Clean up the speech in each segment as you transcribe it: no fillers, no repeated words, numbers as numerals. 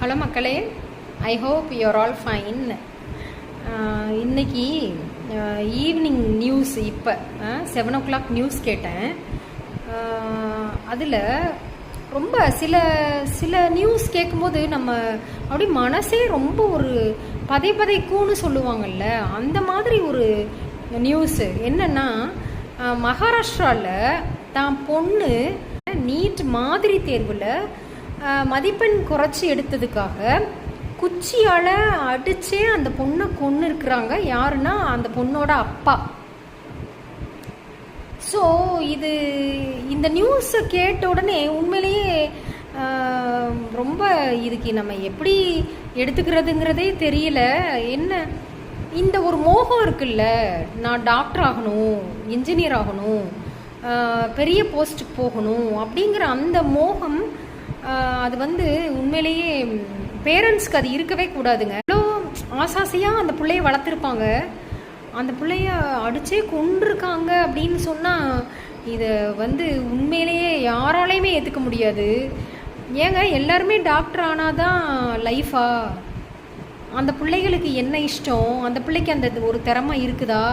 Hello மக்களே, I hope you are all fine. இன்னைக்கு evening news இப்போ 7 o'clock நியூஸ் கேட்டேன். அதில் ரொம்ப சில நியூஸ் கேட்கும்போது நம்ம அப்படி மனசே ரொம்ப ஒரு பதைக்கும்னு சொல்லுவாங்கல்ல, அந்த மாதிரி ஒரு நியூஸு. என்னென்னா, மகாராஷ்டிராவில் தான் பொண்ணு நீட் மாதிரி தேர்வில் மதிப்பெண் குறைச்சி எடுத்ததுக்காக குச்சியால் அடித்தே அந்த பொண்ணை கொன்று இருக்கிறாங்க. யாருன்னா அந்த பொண்ணோட அப்பா. ஸோ இந்த நியூஸை கேட்ட உடனே உண்மையிலேயே ரொம்ப இதுக்கு நம்ம எப்படி எடுத்துக்கிறதுங்கிறதே தெரியல. என்ன இந்த ஒரு மோகம் இருக்குல்ல, நான் டாக்டர் ஆகணும், இன்ஜினியர் ஆகணும், பெரிய போஸ்ட்டுக்கு போகணும் அப்படிங்கிற அந்த மோகம், அது உண்மையிலேயே பேரண்ட்ஸ்க்கு அது இருக்கவே கூடாதுங்க. எவ்வளோ ஆசாசியாக அந்த பிள்ளைய வளர்த்துருப்பாங்க, அந்த பிள்ளைய அடிச்சே கொண்டிருக்காங்க அப்படின்னு சொன்னால் இதை உண்மையிலேயே யாராலையுமே ஏற்றுக்க முடியாது. ஏங்க எல்லாருமே டாக்டர் ஆனால் தான் லைஃபா? அந்த பிள்ளைகளுக்கு என்ன இஷ்டம், அந்த பிள்ளைக்கு அந்த ஒரு திறமை இருக்குதா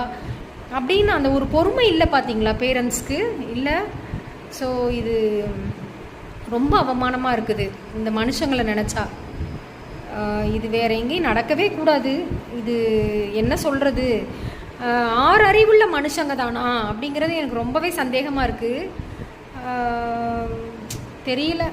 அப்படின்னு அந்த ஒரு பொறுமை இல்லை பார்த்தீங்களா பேரண்ட்ஸ்க்கு? இல்லை. ஸோ இது ரொம்ப அவமானமாக இருக்குது இந்த மனுஷங்களை நினச்சா. இது வேற எங்கேயும் நடக்கவே கூடாது. இது என்ன சொல்கிறது, 6 அறிவுள்ள மனுஷங்க தானா அப்படிங்கிறது எனக்கு ரொம்பவே சந்தேகமாக இருக்குது. தெரியல.